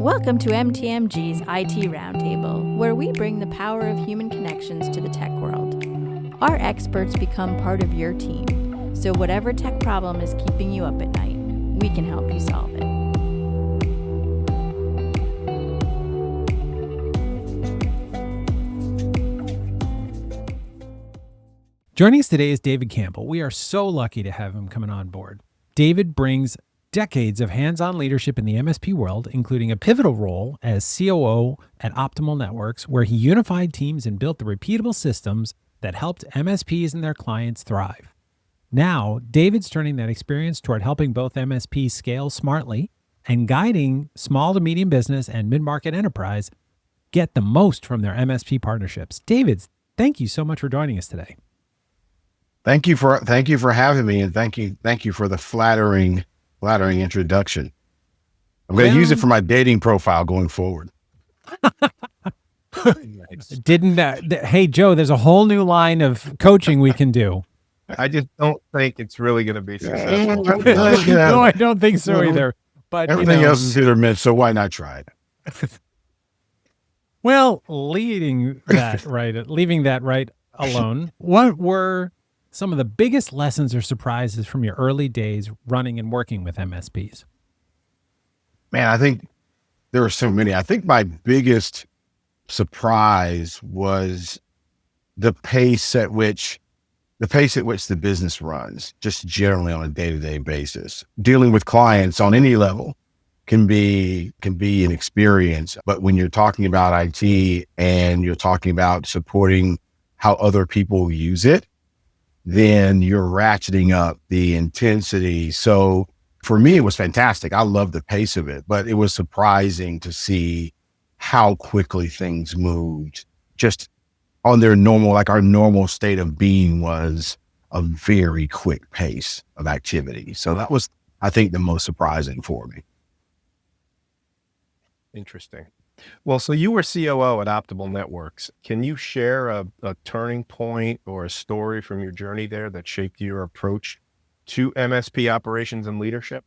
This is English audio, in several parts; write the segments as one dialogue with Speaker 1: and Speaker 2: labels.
Speaker 1: Welcome to MTMG's IT Roundtable, where we bring the power of human connections to the tech world. Our experts become part of your team, so whatever tech problem is keeping you up at night, we can help you solve it.
Speaker 2: Joining us today is David Campbell. We are so lucky to have him coming on board. David brings decades of hands-on leadership in the MSP world, including a pivotal role as COO at Optimal Networks, where he unified teams and built the repeatable systems that helped MSPs and their clients thrive. Now, David's turning that experience toward helping both MSPs scale smartly and guiding small to medium business and mid-market enterprise get the most from their MSP partnerships. David, thank you so much for joining us today.
Speaker 3: Thank you for having me, and thank you for the flattering introduction. I'm going to use it for my dating profile going forward.
Speaker 2: Hey, Joe, there's a whole new line of coaching we can do.
Speaker 4: I just don't think it's really going to be successful.
Speaker 2: No, I don't think so either. But
Speaker 3: everything else is hit or miss, so why not try it?
Speaker 2: Well, leaving that right alone, what were some of the biggest lessons or surprises from your early days running and working with MSPs?
Speaker 3: Man, I think there are so many. I think my biggest surprise was the pace at which the business runs, just generally on a day-to-day basis. Dealing with clients on any level can be an experience, but when you're talking about IT and you're talking about supporting how other people use it, then you're ratcheting up the intensity. So for me, it was fantastic. I loved the pace of it, but it was surprising to see how quickly things moved. Just on their normal, like our normal state of being was a very quick pace of activity. So that was, I think, the most surprising for me.
Speaker 4: Interesting. Well, so you were COO at Optimal Networks. Can you share a turning point or a story from your journey there that shaped your approach to MSP operations and leadership?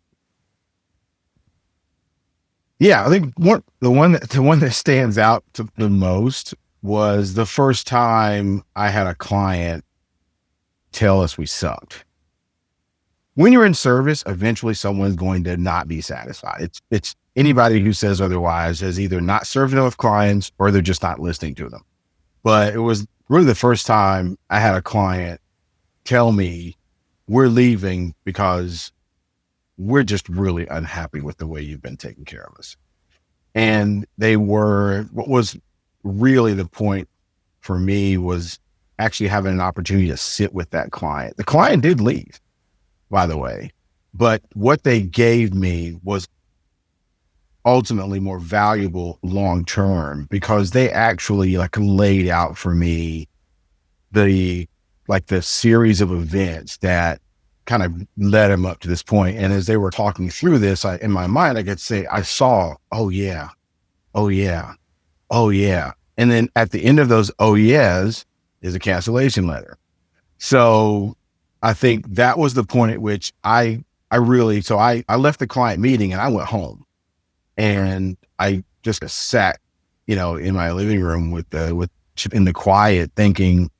Speaker 3: Yeah, I think the one that stands out the most was the first time I had a client tell us we sucked. When you're in service, eventually someone's going to not be satisfied. It's anybody who says otherwise has either not served enough clients or they're just not listening to them. But it was really the first time I had a client tell me, we're leaving because we're just really unhappy with the way you've been taking care of us. And what was really the point for me was actually having an opportunity to sit with that client. The client did leave, by the way, but what they gave me was ultimately more valuable long-term, because they actually laid out for me the series of events that kind of led him up to this point. And as they were talking through this, in my mind, I could say, I saw, oh yeah. And then at the end of those oh yeahs is a cancellation letter. So I think that was the point at which I left the client meeting and I went home. And I just sat, in my living room in the quiet, thinking,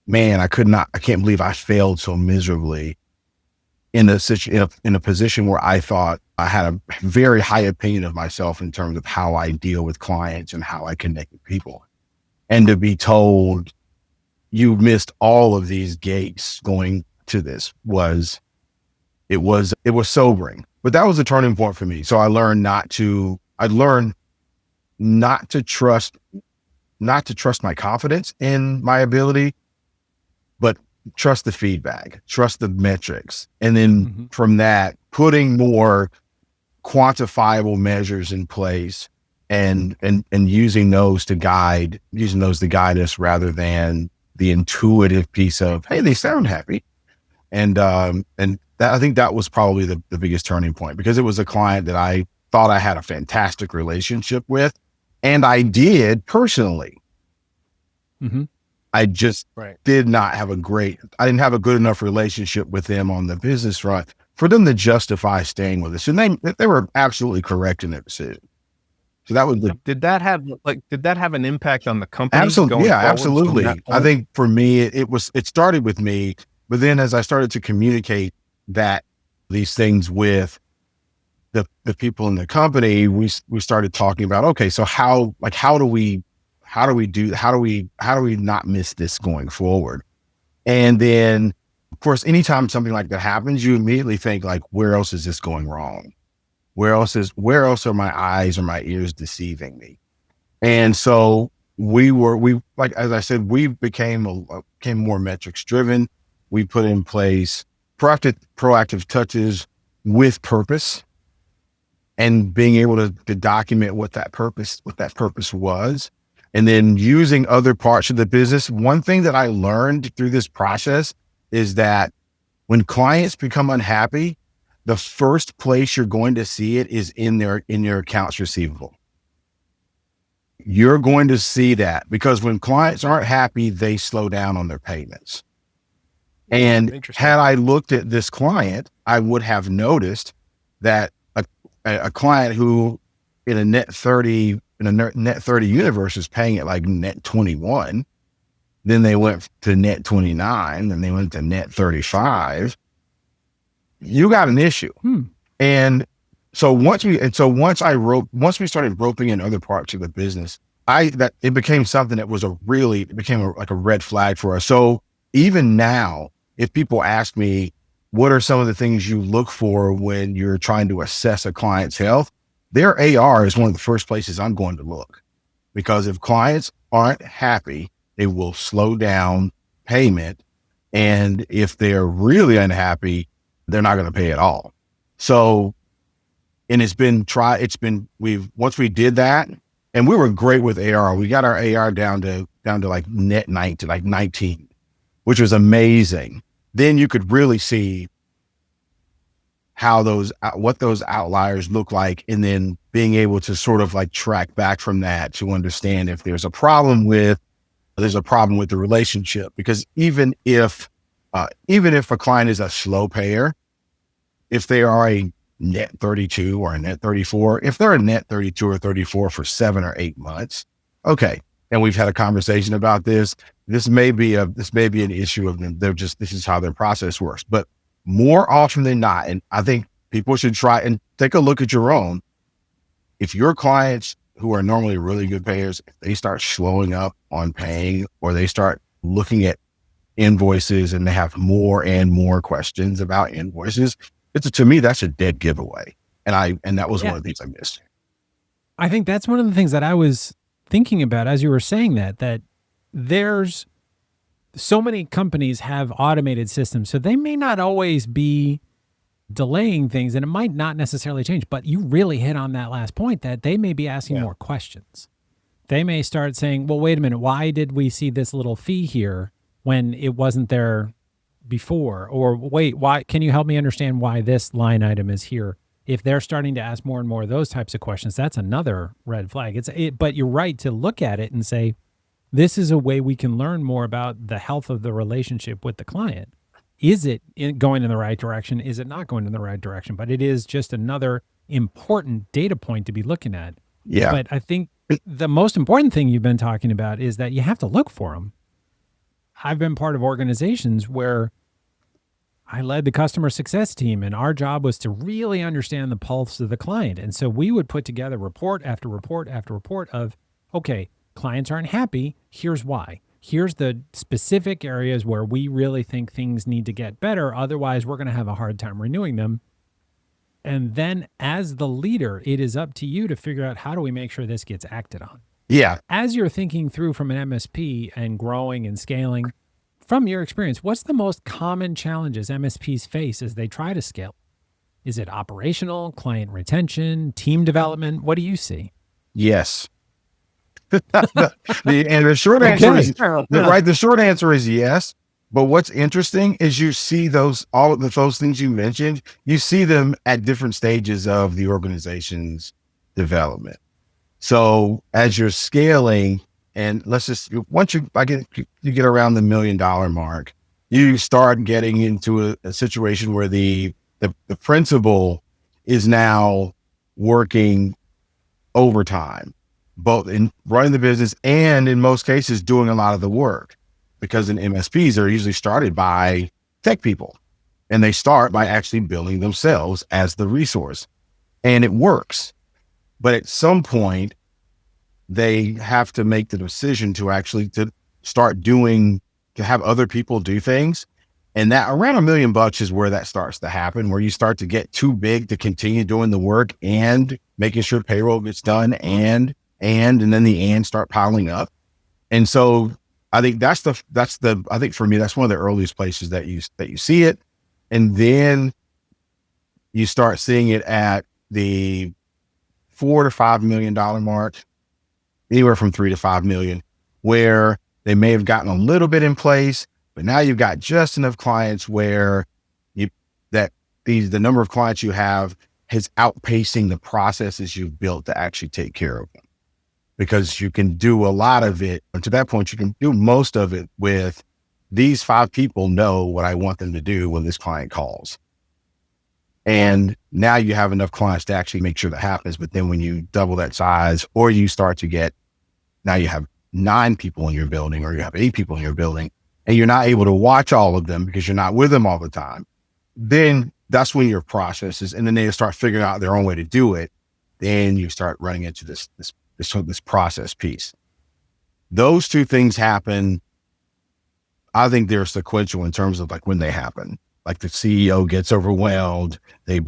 Speaker 3: man, I can't believe I failed so miserably in a position where I thought I had a very high opinion of myself in terms of how I deal with clients and how I connect with people. And to be told you missed all of these gates going to this was sobering. But that was a turning point for me. So I learned not to trust my confidence in my ability, but trust the feedback, trust the metrics. And then from that, putting more quantifiable measures in place and using those to guide us rather than the intuitive piece of, hey, they sound happy. And I think that was probably the biggest turning point, because it was a client that I thought I had a fantastic relationship with, and I did personally.
Speaker 2: Mm-hmm.
Speaker 3: I just didn't have a good enough relationship with them on the business front for them to justify staying with us. And they were absolutely correct in their decision. So that was the
Speaker 4: Did that have an impact on the company
Speaker 3: absolutely,
Speaker 4: going
Speaker 3: yeah,
Speaker 4: forward from that
Speaker 3: absolutely. I
Speaker 4: point?
Speaker 3: think for me, it started with me, but then as I started to communicate these things with the people in the company, we started talking about, okay, so how do we not miss this going forward? And then, of course, anytime something like that happens, you immediately think like, where else is this going wrong? Where else are my eyes or my ears deceiving me? And so like, as I said, we became more metrics driven. We put in place proactive touches with purpose, and being able to document what that purpose was, and then using other parts of the business. One thing that I learned through this process is that when clients become unhappy, the first place you're going to see it is in your accounts receivable. You're going to see that because when clients aren't happy, they slow down on their payments. And had I looked at this client, I would have noticed that a client who in a net 30 universe is paying it like net 21, then they went to net 29, then they went to net 35. You got an issue. And so once we started roping in other parts of the business, it became something that was like a red flag for us. So even now, if people ask me, what are some of the things you look for when you're trying to assess a client's health? Their AR is one of the first places I'm going to look, because if clients aren't happy, they will slow down payment. And if they're really unhappy, they're not going to pay at all. So, and once we did that, and we were great with AR, we got our AR down to like net 9 to like 19, which was amazing. Then you could really see what those outliers look like, and then being able to sort of like track back from that to understand if there's a problem with the relationship. Because even if a client is a slow payer, if they are a net 32 or a net 34, if they're a net 32 or 34 for 7 or 8 months, okay. And we've had a conversation about this. This may be an issue of them. This is how their process works. But more often than not, and I think people should try and take a look at your own. If your clients who are normally really good payers, if they start slowing up on paying, or they start looking at invoices and they have more and more questions about invoices, to me, that's a dead giveaway. And that was one of the things I missed.
Speaker 2: I think that's one of the things that I was thinking about as you were saying that there's so many companies have automated systems, so they may not always be delaying things, and it might not necessarily change, but you really hit on that last point, that they may be asking more questions. They may start saying, well, wait a minute, why did we see this little fee here when it wasn't there before? Or wait, why? Can you help me understand why this line item is here? If they're starting to ask more and more of those types of questions, that's another red flag. But you're right to look at it and say, this is a way we can learn more about the health of the relationship with the client. Is it going in the right direction? Is it not going in the right direction? But it is just another important data point to be looking at.
Speaker 3: Yeah.
Speaker 2: But I think the most important thing you've been talking about is that you have to look for them. I've been part of organizations where I led the customer success team, and our job was to really understand the pulse of the client. And so we would put together report after report after report of, okay, clients aren't happy. Here's why. Here's the specific areas where we really think things need to get better. Otherwise, we're going to have a hard time renewing them. And then as the leader, it is up to you to figure out, how do we make sure this gets acted on?
Speaker 3: Yeah.
Speaker 2: As you're thinking through from an MSP and growing and scaling, from your experience, what's the most common challenges MSPs face as they try to scale? Is it operational, client retention, team development? What do you see?
Speaker 3: Yes. The short answer is right. The short answer is yes. But what's interesting is you see all of those things you mentioned, you see them at different stages of the organization's development. So as you're scaling, and once you get around the $1 million mark, you start getting into a situation where the principal is now working overtime, both in running the business and in most cases doing a lot of the work, because in MSPs, they're usually started by tech people and they start by actually building themselves as the resource, and it works. But at some point they have to make the decision to actually to start doing, to have other people do things. And that around $1 million is where that starts to happen, where you start to get too big to continue doing the work and making sure payroll gets done and then the and start piling up. And so I think I think for me, that's one of the earliest places that you see it. And then you start seeing it at the $4 to $5 million mark, anywhere from 3 to 5 million, where they may have gotten a little bit in place, but now you've got just enough clients where the number of clients you have is outpacing the processes you've built to actually take care of them. Because you can do a lot of it. And to that point, you can do most of it with these 5 people know what I want them to do when this client calls. And now you have enough clients to actually make sure that happens. But then when you double that size, or you start to get, now you have 9 people in your building, or you have 8 people in your building, and you're not able to watch all of them because you're not with them all the time, then that's when your processes, and then they start figuring out their own way to do it. Then you start running into this process piece. Those 2 things happen. I think they're sequential in terms of like when they happen. Like the CEO gets overwhelmed, the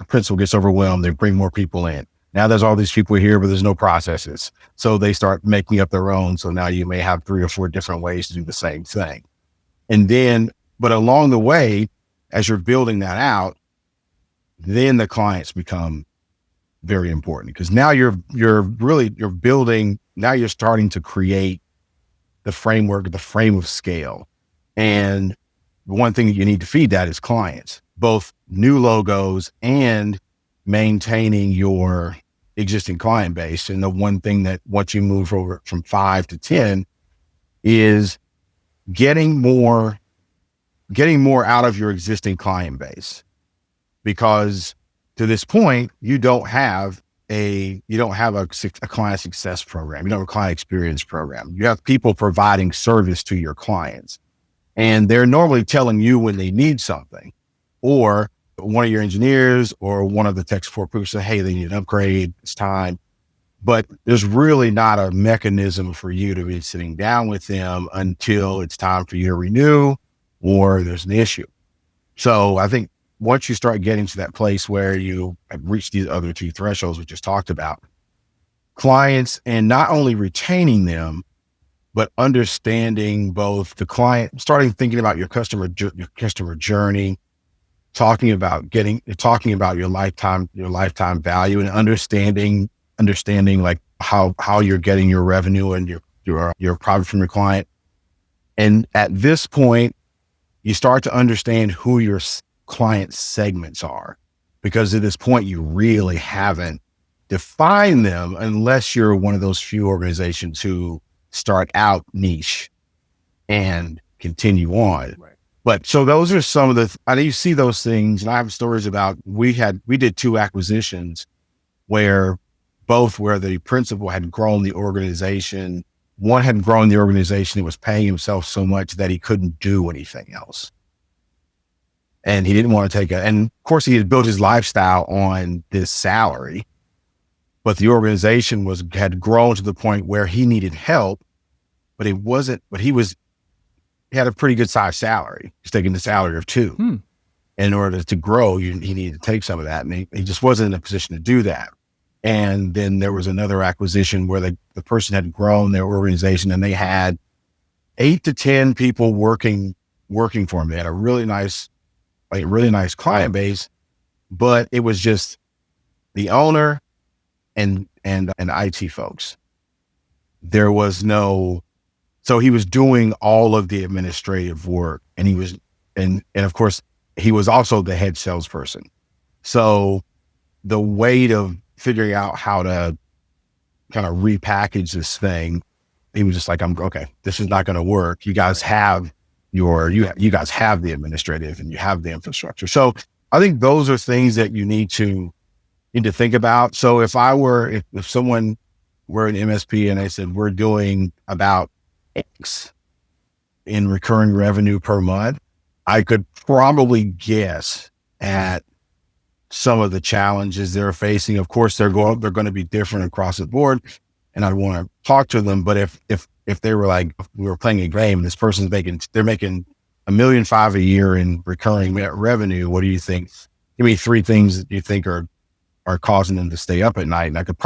Speaker 3: principal gets overwhelmed, they bring more people in. Now there's all these people here, but there's no processes. So they start making up their own. So now you may have 3 or 4 different ways to do the same thing. And then, but along the way, as you're building that out, then the clients become very important, because now you're building, now you're starting to create the framework, the frame of scale. And the one thing that you need to feed that is clients, both new logos and maintaining your existing client base. And the one thing that once you move over from 5 to 10 is getting more out of your existing client base, because to this point, you don't have a client success program. You don't have a client experience program. You have people providing service to your clients, and they're normally telling you when they need something, or one of your engineers or one of the tech support people say, hey, they need an upgrade, it's time. But there's really not a mechanism for you to be sitting down with them until it's time for you to renew or there's an issue. So I think once you start getting to that place where you have reached these other 2 thresholds we just talked about, clients, and not only retaining them, but understanding both the client, starting thinking about your customer journey, talking about your lifetime value, and understanding like how you're getting your revenue and your profit from your client. And at this point, you start to understand who your client segments are, because at this point you really haven't defined them, unless you're one of those few organizations who start out niche and continue on.
Speaker 4: Right.
Speaker 3: But so those are some of I know you see those things, and I have stories about, we did 2 acquisitions where the principal had grown the organization. One had grown the organization. He was paying himself so much that he couldn't do anything else. And he didn't want to and of course he had built his lifestyle on this salary, but the organization had grown to the point where he needed help, but he had a pretty good sized salary. He's taking the salary of 2. In order to grow, he needed to take some of that. And he just wasn't in a position to do that. And then there was another acquisition where the person had grown their organization, and they had 8 to 10 people working for him. They had a really nice client base, but it was just the owner and IT folks. There was so he was doing all of the administrative work, and he was, and of course he was also the head salesperson. So the weight of figuring out how to kind of repackage this thing, he was just like, okay, this is not going to work. You guys have you guys have the administrative and you have the infrastructure. So I think those are things that you need to need to think about. So if someone were an MSP and they said, we're doing about X in recurring revenue per month, I could probably guess at some of the challenges they're facing. Of course, they're going to be different across the board, and I want to talk to them. But if they were like, we were playing a game, this person's making $1.5 million a year in recurring revenue, what do you think? Give me 3 things that you think are causing them to stay up at night. And I'd hit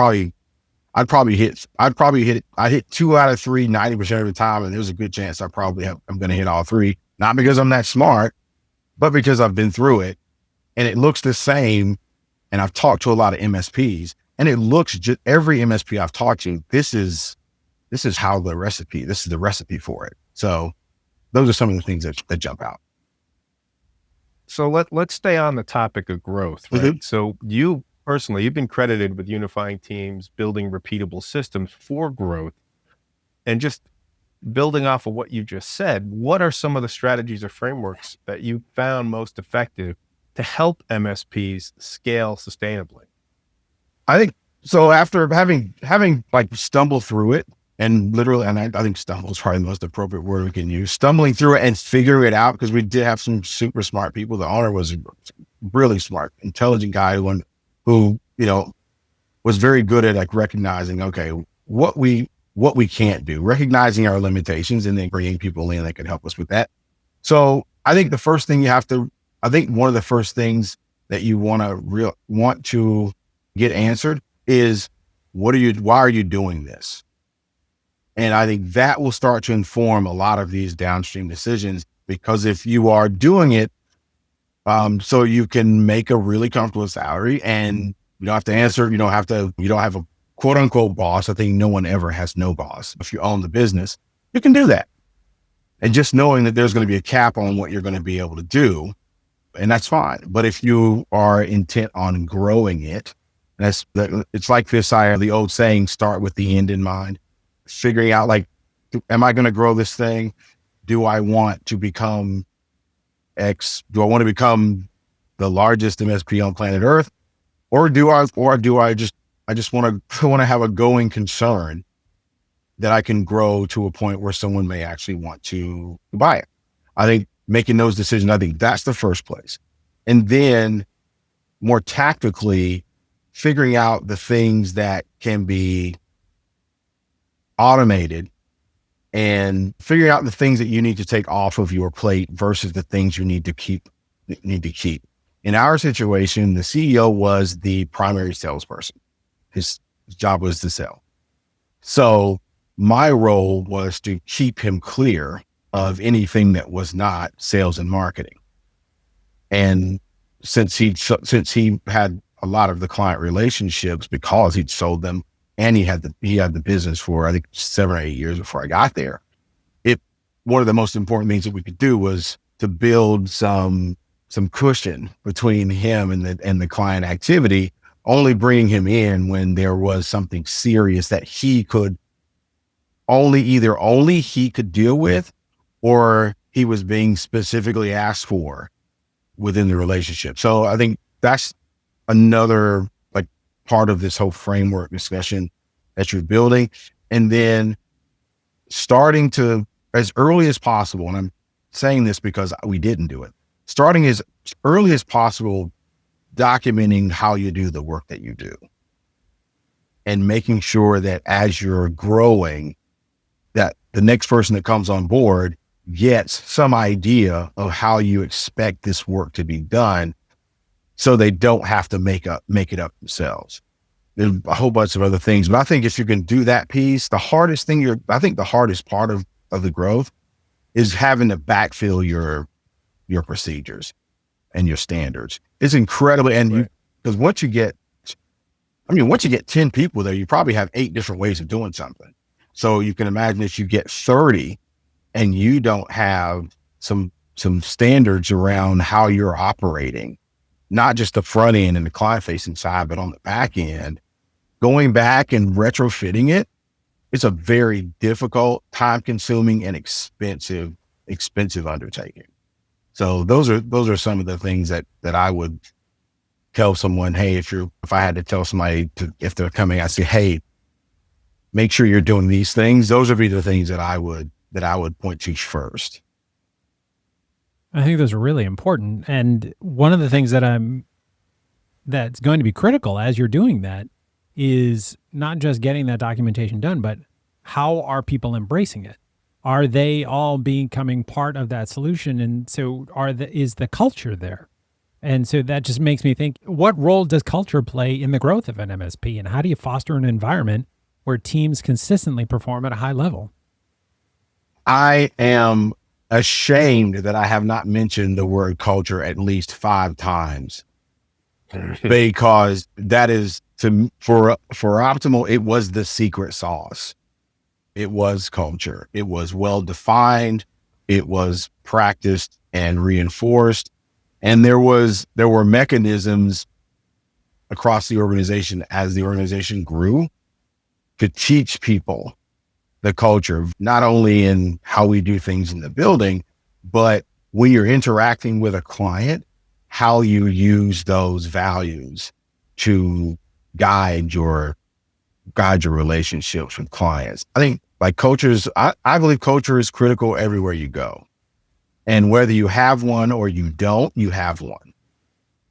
Speaker 3: 2 out of 3, 90% of the time. And there's a good chance I'm going to hit all 3, not because I'm that smart, but because I've been through it and it looks the same. And I've talked to a lot of MSPs, and it looks just every MSP I've talked to, this is how this is the recipe for it. So those are some of the things that jump out.
Speaker 4: So let's stay on the topic of growth, right?
Speaker 3: Mm-hmm.
Speaker 4: So you personally, you've been credited with unifying teams, building repeatable systems for growth. And just building off of what you just said, what are some of the strategies or frameworks that you found most effective to help MSPs scale sustainably?
Speaker 3: I think so. After having like stumbled through it, and literally, and I think stumble is probably the most appropriate word we can use, stumbling through it and figuring it out, because we did have some super smart people. The owner was a really smart, intelligent guy who, was very good at like recognizing, okay, what we can't do, recognizing our limitations, and then bringing people in that can help us with that. So I think one of the first things that you want to get answered is, why are you doing this? And I think that will start to inform a lot of these downstream decisions, because if you are doing it, so you can make a really comfortable salary and you don't have to answer, you don't have a quote unquote boss. I think no one ever has no boss. If you own the business, you can do that. And just knowing that there's going to be a cap on what you're going to be able to do, and that's fine. But if you are intent on growing it, it's like the old saying, start with the end in mind. Figuring out, like, am I going to grow this thing? Do I want to become X? Do I want to become the largest MSP on planet Earth? Or do I just want to have a going concern that I can grow to a point where someone may actually want to buy it? I think making those decisions, I think that's the first place. And then more tactically figuring out the things that can be automated, and figuring out the things that you need to take off of your plate versus the things you need to keep. In our situation, the CEO was the primary salesperson. His job was to sell. So my role was to keep him clear of anything that was not sales and marketing. And since he had a lot of the client relationships, because he'd sold them, and he had the business for, I think, 7 or 8 years before I got there. One of the most important things that we could do was to build some cushion between him and the client activity, only bringing him in when there was something serious that he could only he could deal with, or he was being specifically asked for within the relationship. So I think that's another part of this whole framework discussion that you're building. And then starting to, as early as possible, and I'm saying this because we didn't do it, starting as early as possible, documenting how you do the work that you do, and making sure that as you're growing, that the next person that comes on board gets some idea of how you expect this work to be done, so they don't have to make it up themselves. There's a whole bunch of other things, but I think if you can do that piece, the hardest part of the growth is having to backfill your procedures and your standards. It's incredibly, and because once you get 10 people there, you probably have 8 different ways of doing something. So you can imagine if you get 30 and you don't have some standards around how you're operating, not just the front end and the client facing side, but on the back end, going back and retrofitting it's a very difficult, time consuming, and expensive undertaking. So those are some of the things that I would tell someone, hey, if I had to tell somebody if they're coming, I say, hey, make sure you're doing these things. Those would be the things that I would point to first.
Speaker 2: I think those are really important. And one of the things that's going to be critical as you're doing that is not just getting that documentation done, but how are people embracing it? Are they all becoming part of that solution? And so is the culture there? And so that just makes me think, what role does culture play in the growth of an MSP? And how do you foster an environment where teams consistently perform at a high level?
Speaker 3: I am ashamed that I have not mentioned the word culture at least 5 times because that is for Optimal, it was the secret sauce. It was culture. It was well defined. It was practiced and reinforced. And there were mechanisms across the organization as the organization grew to teach people the culture, not only in how we do things in the building, but when you're interacting with a client, how you use those values to guide your relationships with clients. I think like I believe culture is critical everywhere you go. And whether you have one or you don't, you have one.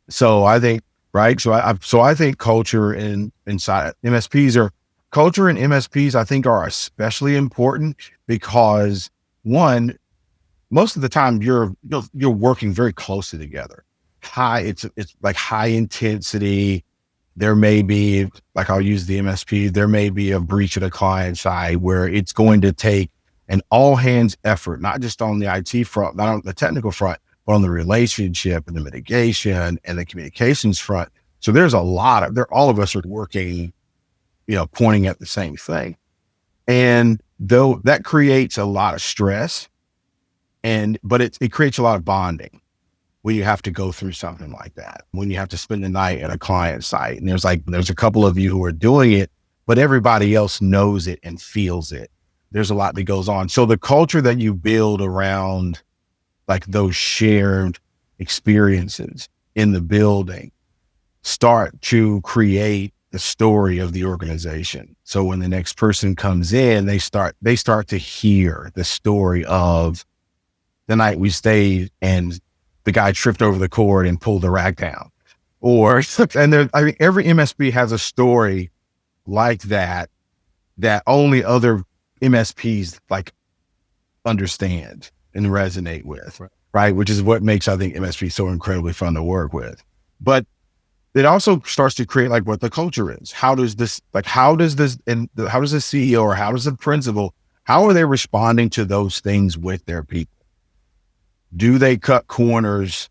Speaker 3: So I think, right. So I think culture inside MSPs culture and MSPs, I think, are especially important because one, most of the time you're working very closely together. It's like high intensity. There may be, like I'll use the MSP, there may be a breach at a client side where it's going to take an all hands effort, not just on the IT front, not on the technical front, but on the relationship and the mitigation and the communications front. So there's all of us are working, pointing at the same thing. And though that creates a lot of stress but it creates a lot of bonding when you have to go through something like that, when you have to spend the night at a client site and there's a couple of you who are doing it, but everybody else knows it and feels it. There's a lot that goes on. So the culture that you build around like those shared experiences in the building start to create the story of the organization. So when the next person comes in, they start to hear the story of the night we stayed and the guy tripped over the cord and pulled the rack down. Every MSP has a story like that only other MSPs like understand and resonate with, right? Which is what makes, I think, MSP so incredibly fun to work with. But it also starts to create like what the culture is. How does the CEO or how does the principal, how are they responding to those things with their people? Do they cut corners?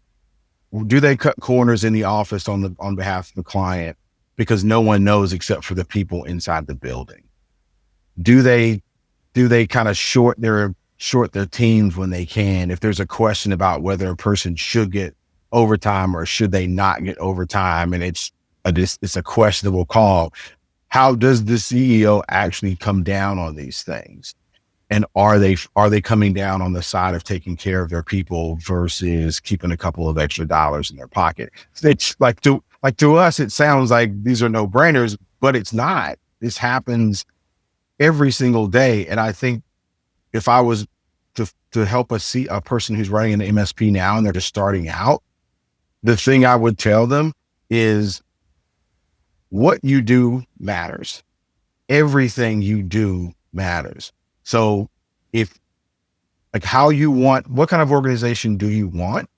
Speaker 3: Do they cut corners in the office on behalf of the client because no one knows except for the people inside the building? Do they kind of short their teams when they can? If there's a question about whether a person should get overtime or should they not get overtime, and it's a questionable call, how does the CEO actually come down on these things? And are they coming down on the side of taking care of their people versus keeping a couple of extra dollars in their pocket? It's to us, it sounds like these are no brainers, but it's not. This happens every single day. And I think if I was to help a person who's running an MSP now and they're just starting out, the thing I would tell them is what you do matters. Everything you do matters. So what kind of organization do you want?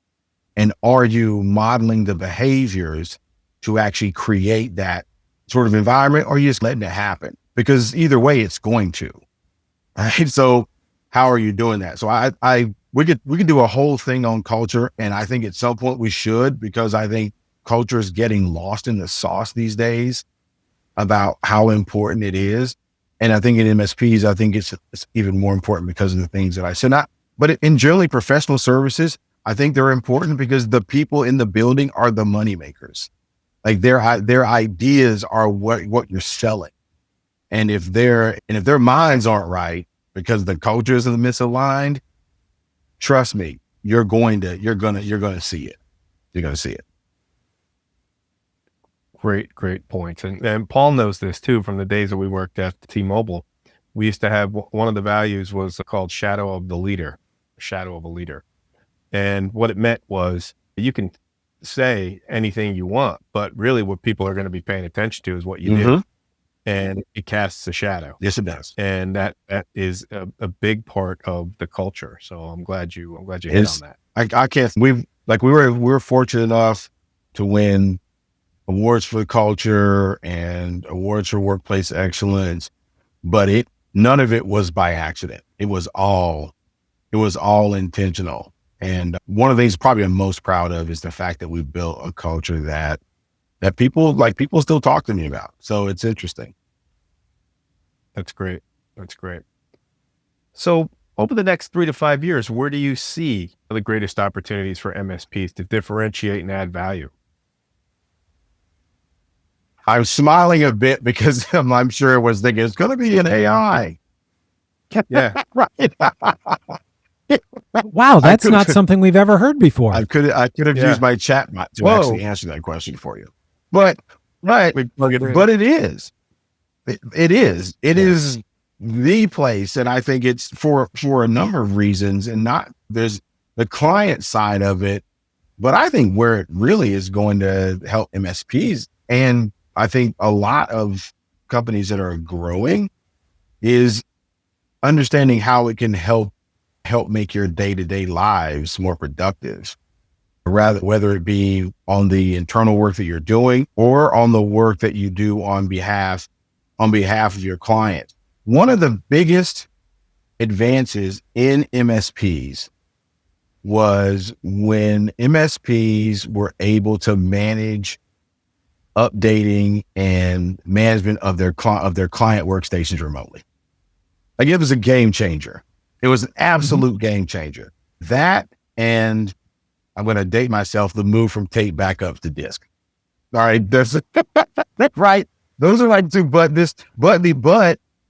Speaker 3: And are you modeling the behaviors to actually create that sort of environment, or are you just letting it happen? Because either way, it's going to, right? So how are you doing that? So we could do a whole thing on culture. And I think at some point we should, because I think culture is getting lost in the sauce these days about how important it is. And I think in MSPs, I think it's even more important because of the things that I said. But in generally professional services, I think they're important because the people in the building are the money makers. Like their ideas are what you're selling. And if their minds aren't right because the cultures are misaligned, trust me, you're going to see it. You're going to see it.
Speaker 4: Great points. And Paul knows this too from the days that we worked at T-Mobile. We used to have one of the values was called shadow of the leader, shadow of a leader. And what it meant was you can say anything you want, but really what people are going to be paying attention to is what you do. And it casts a shadow.
Speaker 3: Yes, it does.
Speaker 4: And that is a big part of the culture. So I'm glad you hit on that.
Speaker 3: I can't, we were fortunate enough to win awards for the culture and awards for workplace excellence, but none of it was by accident. It was all intentional. And one of the things probably I'm most proud of is the fact that we built a culture that people still talk to me about. So it's interesting.
Speaker 4: That's great. So over the next 3 to 5 years, where do you see the greatest opportunities for MSPs to differentiate and add value?
Speaker 3: I'm smiling a bit because I'm sure it was thinking it's going to be an AI.
Speaker 4: Yeah.
Speaker 3: Right.
Speaker 2: Wow, that's not something we've ever heard before.
Speaker 3: I could have used my chatbot to actually answer that question for you. But it is. It is the place. And I think it's for a number of reasons, and there's the client side of it, but I think where it really is going to help MSPs, and I think a lot of companies that are growing, is understanding how it can help make your day-to-day lives more productive, whether it be on the internal work that you're doing or on the work that you do on behalf of your client. One of the biggest advances in MSPs was when MSPs were able to manage updating and management of their client workstations remotely. Like, it was a game changer. It was an absolute game changer. That, and I'm going to date myself, the move from tape back up to disk. All right. That's right. Those are like two, but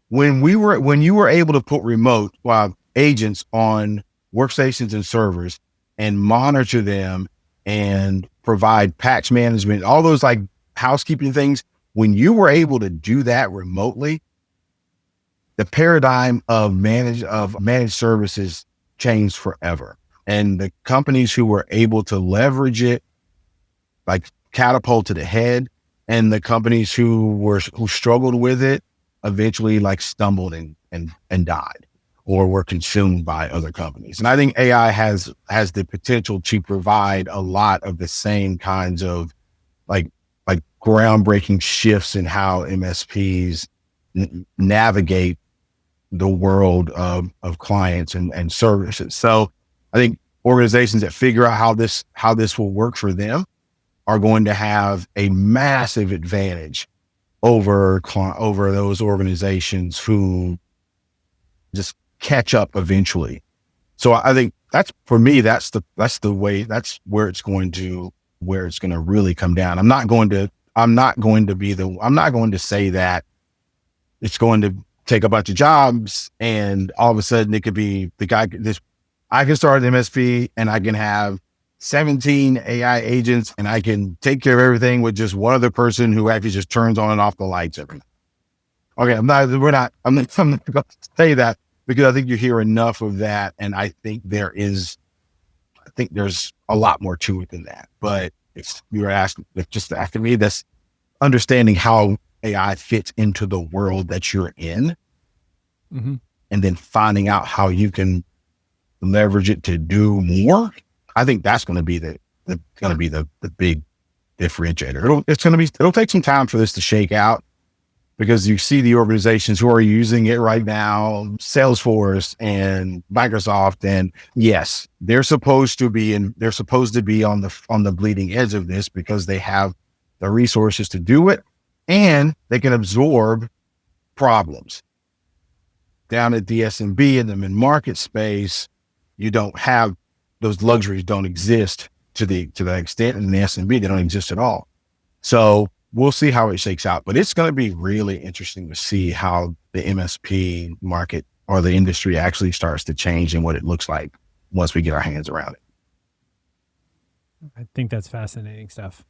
Speaker 3: when you were able to put remote agents on workstations and servers and monitor them and provide patch management, all those like housekeeping things, when you were able to do that remotely, the paradigm of managed services changed forever. And the companies who were able to leverage it, like, catapulted ahead, and the companies who struggled with it eventually like stumbled and died or were consumed by other companies. And I think AI has the potential to provide a lot of the same kinds of like groundbreaking shifts in how MSPs navigate the world of clients and services. So I think organizations that figure out how this will work for them are going to have a massive advantage over those organizations who just catch up eventually. So I think that's the way, that's where it's going to really come down. I'm not going to say that it's going to take a bunch of jobs and all of a sudden it could be I can start an MSP and I can have 17 AI agents and I can take care of everything with just one other person who actually just turns on and off the lights every night. Okay, I'm not going to say that, because I think you hear enough of that, and I think there's a lot more to it than that. But if just asking me, that's understanding how AI fits into the world that you're in, and then finding out how you can leverage it to do more. I think that's going to be the big differentiator. It'll take some time for this to shake out, because you see the organizations who are using it right now, Salesforce and Microsoft, and yes, they're supposed to be on the bleeding edge of this because they have the resources to do it and they can absorb problems. Down at the SMB in the mid-market space, you don't have those luxuries, don't exist to the extent, and in the SMB, they don't exist at all. So we'll see how it shakes out, but it's going to be really interesting to see how the MSP market or the industry actually starts to change and what it looks like once we get our hands around it.
Speaker 2: I think that's fascinating stuff.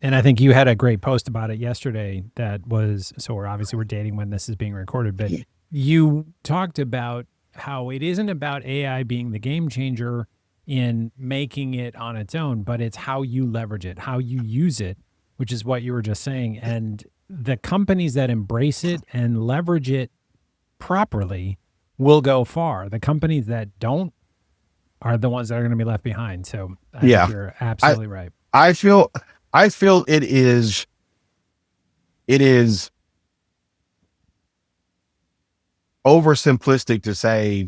Speaker 2: And I think you had a great post about it yesterday that was, so we're dating when this is being recorded, but you talked about how it isn't about AI being the game changer in making it on its own, but it's how you leverage it, how you use it, which is what you were just saying. And the companies that embrace it and leverage it properly will go far. The companies that don't are the ones that are going to be left behind. So I think you're absolutely right.
Speaker 3: I feel it is oversimplistic to say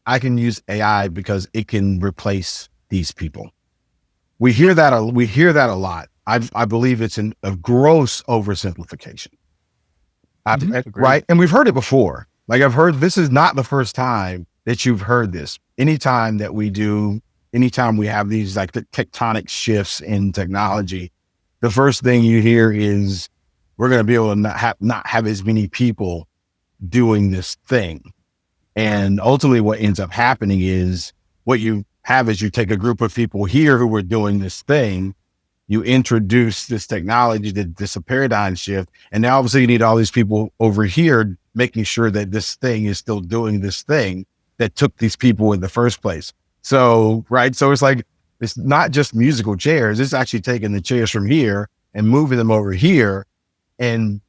Speaker 3: I can use AI because it can replace these people. We hear that a lot. I believe it's a gross oversimplification. Right? And we've heard it before. Like this is not the first time that you've heard this. Anytime we have these like the tectonic shifts in technology, the first thing you hear is we're going to be able to not have as many people doing this thing. And ultimately what ends up happening is what you have is you take a group of people here who are doing this thing, you introduce this technology, this paradigm shift, and now obviously you need all these people over here making sure that this thing is still doing this thing that took these people in the first place. So, right. So it's like, it's not just musical chairs. It's actually taking the chairs from here and moving them over here. And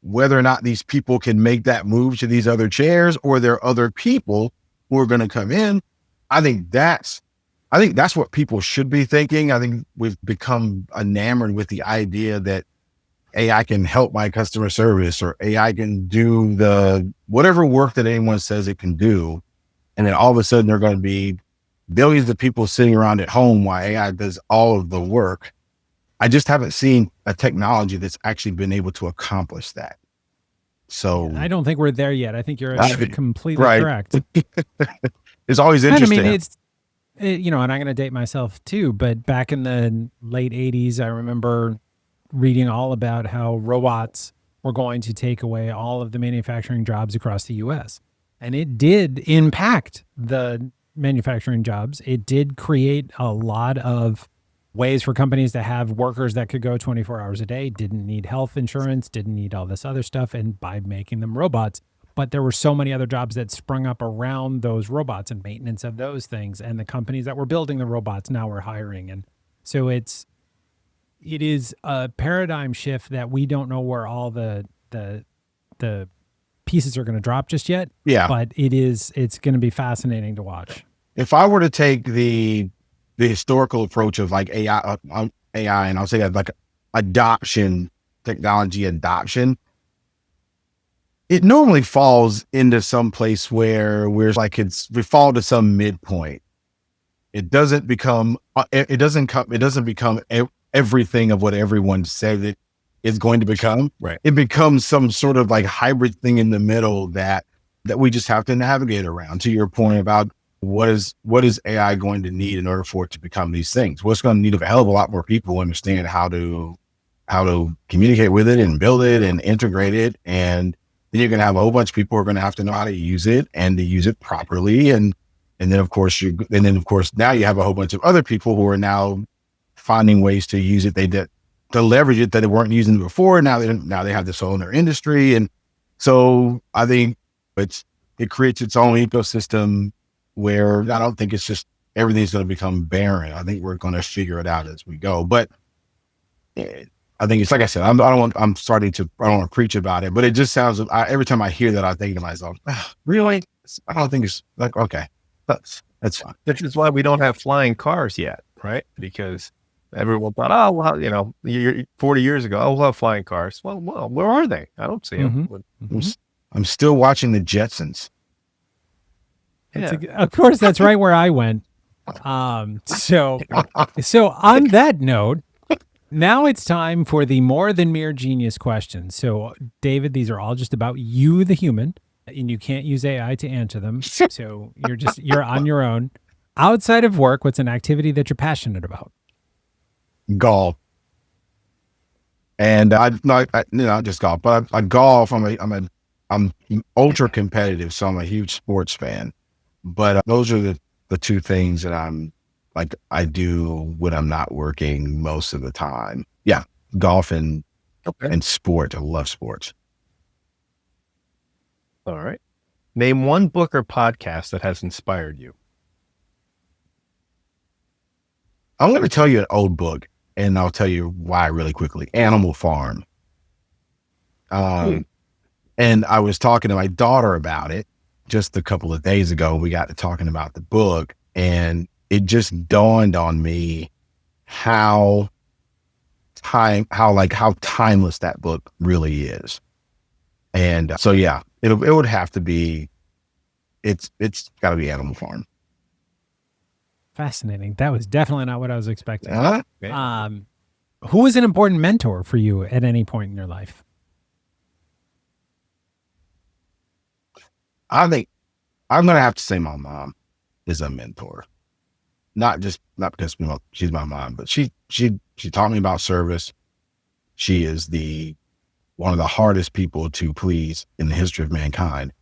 Speaker 3: whether or not these people can make that move to these other chairs or there are other people who are going to come in. I think that's what people should be thinking. I think we've become enamored with the idea that AI can help my customer service or AI can do the whatever work that anyone says it can do. And then all of a sudden there are going to be billions of people sitting around at home while AI does all of the work. I just haven't seen a technology that's actually been able to accomplish that. So
Speaker 2: I don't think we're there yet. I think you're completely correct.
Speaker 3: It's always interesting.
Speaker 2: I mean, and I'm going to date myself too, but back in the late 80s, I remember reading all about how robots were going to take away all of the manufacturing jobs across the US. And it did impact the manufacturing jobs. It did create a lot of ways for companies to have workers that could go 24 hours a day, didn't need health insurance, didn't need all this other stuff, and by making them robots. But there were so many other jobs that sprung up around those robots and maintenance of those things. And the companies that were building the robots now were hiring. And so it is a paradigm shift that we don't know where all the pieces are going to drop just yet.
Speaker 3: Yeah.
Speaker 2: But it's going to be fascinating to watch.
Speaker 3: If I were to take the historical approach of like AI, and I'll say that like technology adoption, it normally falls into some place where we fall to some midpoint. It doesn't become everything of what everyone said it is going to become.
Speaker 4: Right.
Speaker 3: It becomes some sort of like hybrid thing in the middle that we just have to navigate around. To your point about what is AI going to need in order for it to become these things? Well, it's going to need a hell of a lot more people who understand how to communicate with it and build it and integrate it. And then you're going to have a whole bunch of people who are going to have to know how to use it and to use it properly. And then of course now you have a whole bunch of other people who are now finding ways to use it. To leverage it that they weren't using before. Now they have this whole other industry. And so I think it creates its own ecosystem where I don't think it's just everything's going to become barren. I think we're going to figure it out as we go. But I think it's like I said, I don't want to preach about it, but it just sounds, every time I hear that, I think to myself, really? I don't think it's like, okay, that's fine.
Speaker 4: Which is why we don't have flying cars yet, right? Because everyone thought, oh, well, 40 years ago, we'll have flying cars. Well, where are they? I don't see them.
Speaker 2: Mm-hmm.
Speaker 3: I'm still watching the Jetsons.
Speaker 2: Yeah. Of course, that's right where I went. So on that note, now it's time for the more than mere genius questions. So, David, these are all just about you, the human, and you can't use AI to answer them. So you're on your own. Outside of work, what's an activity that you're passionate about?
Speaker 3: Golf. And not just golf, but I golf. I'm ultra competitive, so I'm a huge sports fan. But those are the two things that I'm like I do when I'm not working most of the time. Yeah. Golf and sport. I love sports.
Speaker 4: All right. Name one book or podcast that has inspired you.
Speaker 3: I'm going to tell you an old book, and I'll tell you why really quickly. Animal Farm. And I was talking to my daughter about it just a couple of days ago. We got to talking about the book, and it just dawned on me how timeless that book really is. And so, yeah, it would have to be, it's got to be Animal Farm.
Speaker 2: Fascinating. That was definitely not what I was expecting.
Speaker 3: Uh-huh.
Speaker 2: Who was an important mentor for you at any point in your life?
Speaker 3: I think I'm going to have to say my mom is a mentor. Not because she's my mom, but she taught me about service. She is one of the hardest people to please in the history of mankind.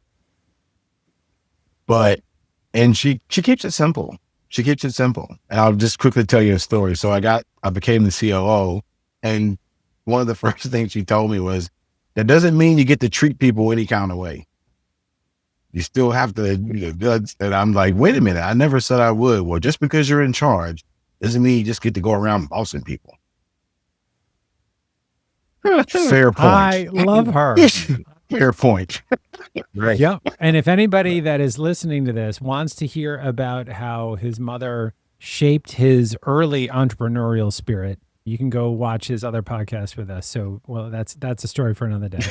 Speaker 3: And she keeps it simple. She keeps it simple. And I'll just quickly tell you a story. So I became the COO, and one of the first things she told me was, that doesn't mean you get to treat people any kind of way. You still have to, and I'm like, wait a minute, I never said I would. Well, just because you're in charge doesn't mean you just get to go around bossing people. Fair point.
Speaker 2: I love her.
Speaker 3: Fair point. Right.
Speaker 2: Yep. And if anybody that is listening to this wants to hear about how his mother shaped his early entrepreneurial spirit, you can go watch his other podcast with us. So, well, that's a story for another day.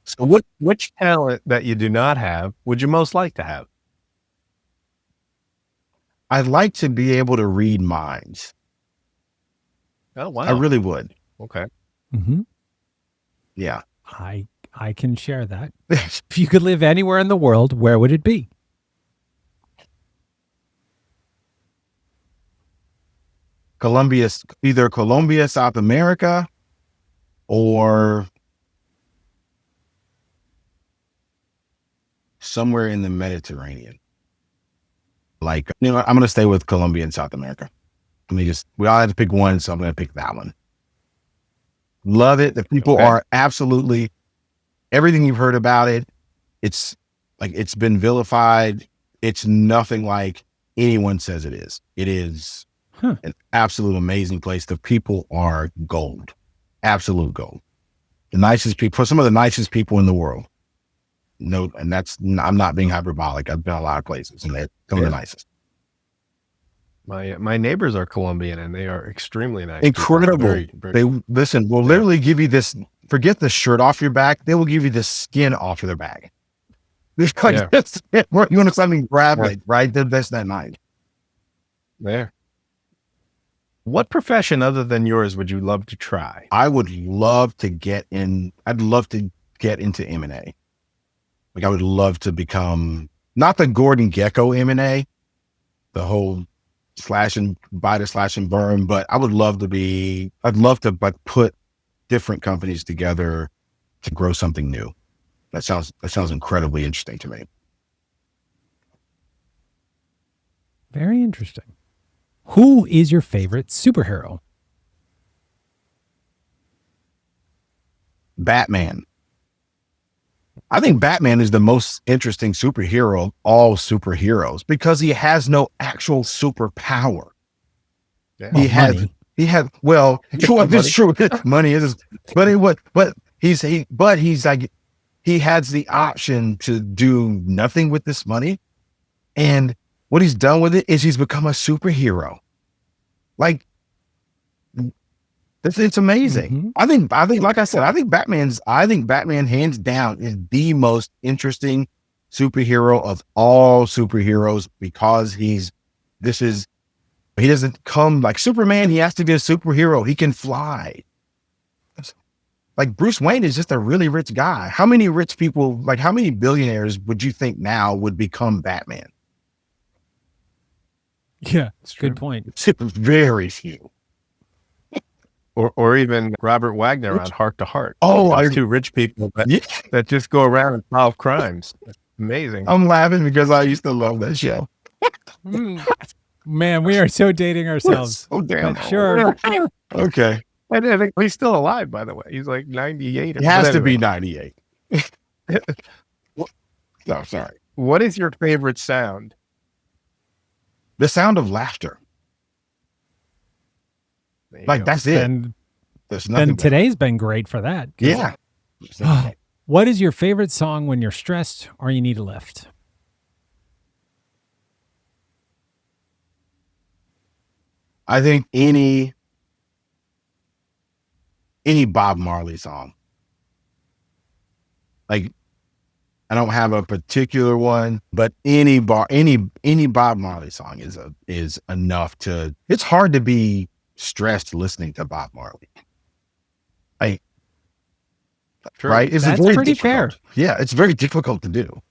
Speaker 4: So which talent that you do not have would you most like to have?
Speaker 3: I'd like to be able to read minds.
Speaker 4: Oh, wow.
Speaker 3: I really would.
Speaker 4: Okay.
Speaker 2: Mm-hmm.
Speaker 3: Yeah.
Speaker 2: I can share that. If you could live anywhere in the world, where would it be?
Speaker 3: Either Colombia, South America, or somewhere in the Mediterranean. Like, I'm going to stay with Colombia and South America. We all had to pick one, so I'm going to pick that one. Love it. The people are absolutely, everything you've heard about it, it's been vilified. It's nothing like anyone says it is. It is an absolute amazing place. The people are gold, absolute gold. The nicest people, some of the nicest people in the world. No, and I'm not being hyperbolic. I've been a lot of places, and they're some of the nicest.
Speaker 4: My neighbors are Colombian, and they are extremely nice.
Speaker 3: Incredible.
Speaker 4: Very, very,
Speaker 3: Will literally give you this. Forget the shirt off your back. They will give you the skin off of their back. You want to something grab it, right? That's that night.
Speaker 4: There. What profession other than yours would you love to try?
Speaker 3: I would love to get in. I'd love to get into M&A. Like, I would love to become not the Gordon Gekko M&A, the whole slash and burn, but I'd love to put different companies together to grow something new. That sounds incredibly interesting to me.
Speaker 2: Very interesting. Who is your favorite superhero?
Speaker 3: Batman. I think Batman is the most interesting superhero of all superheroes because he has no actual superpower. Yeah. It's true. Money is, but he has the option to do nothing with this money. And what he's done with it is he's become a superhero. Like, it's amazing. Mm-hmm. I think, like I said, I think Batman hands down is the most interesting superhero of all superheroes because he doesn't come like Superman. He has to be a superhero. He can fly. Like, Bruce Wayne is just a really rich guy. How many rich people, like how many billionaires would you think now would become Batman?
Speaker 2: Yeah, good point.
Speaker 3: Very few.
Speaker 4: Or even Robert Wagner on Heart to Heart.
Speaker 3: Oh,
Speaker 4: two rich people that just go around and solve crimes. Amazing.
Speaker 3: I'm laughing because I used to love that show.
Speaker 2: Man, we are so dating ourselves.
Speaker 3: So damn
Speaker 2: But sure.
Speaker 3: Okay.
Speaker 4: And I think he's still alive, by the way. He's like 98.
Speaker 3: It has to be 98. No, sorry.
Speaker 4: What is your favorite sound?
Speaker 3: The sound of laughter.
Speaker 4: There you
Speaker 3: Like,
Speaker 4: go.
Speaker 3: that's it.
Speaker 2: And
Speaker 3: There's nothing.
Speaker 2: then today's been great for that.
Speaker 3: Yeah.
Speaker 2: What is your favorite song when you're stressed or you need a lift?
Speaker 3: I think any Bob Marley song. Like, I don't have a particular one, but any Bob Marley song is enough to. It's hard to be stressed listening to Bob Marley.
Speaker 4: True.
Speaker 3: Right? It's
Speaker 2: That's
Speaker 3: very
Speaker 2: pretty
Speaker 3: difficult.
Speaker 2: fair.
Speaker 3: Yeah, it's very difficult to do.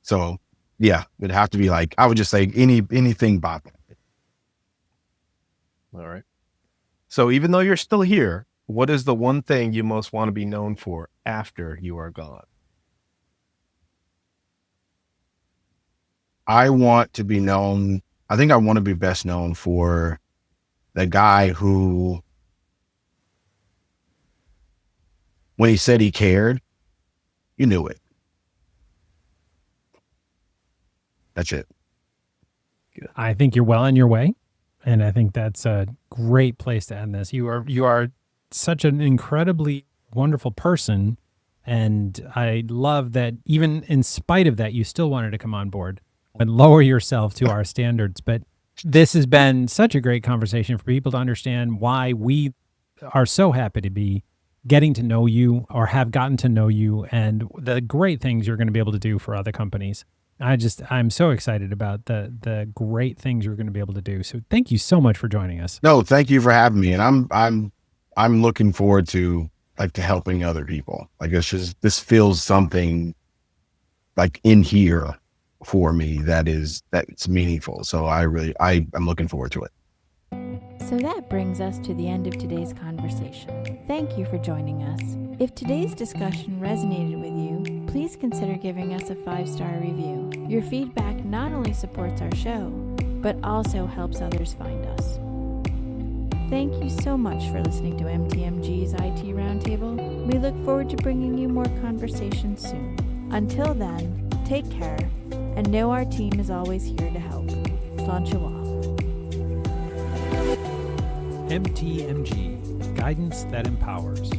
Speaker 3: So yeah, it'd have to be like, I would just say anything Bob Marley.
Speaker 4: All right. So even though you're still here, what is the one thing you most want to be known for after you are gone?
Speaker 3: I want to be known. I think I want to be best known for the guy who, when he said he cared, you knew it. That's it.
Speaker 2: I think you're well on your way. And I think that's a great place to end this. You are such an incredibly wonderful person. And I love that even in spite of that, you still wanted to come on board and lower yourself to our standards. But this has been such a great conversation for people to understand why we are so happy to be getting to know you or have gotten to know you and the great things you're going to be able to do for other companies. I'm so excited about the great things you're going to be able to do. So thank you so much for joining us.
Speaker 3: No, thank you for having me. And I'm looking forward to helping other people. Like, this feels something like in here for me that's meaningful. So I'm looking forward to it.
Speaker 1: So that brings us to the end of today's conversation. Thank you for joining us. If today's discussion resonated with you, please consider giving us a 5-star review. Your feedback not only supports our show, but also helps others find us. Thank you so much for listening to MTMG's IT Roundtable. We look forward to bringing you more conversations soon. Until then, take care, and know our team is always here to help. Sláinte mhath.
Speaker 2: MTMG, guidance that empowers.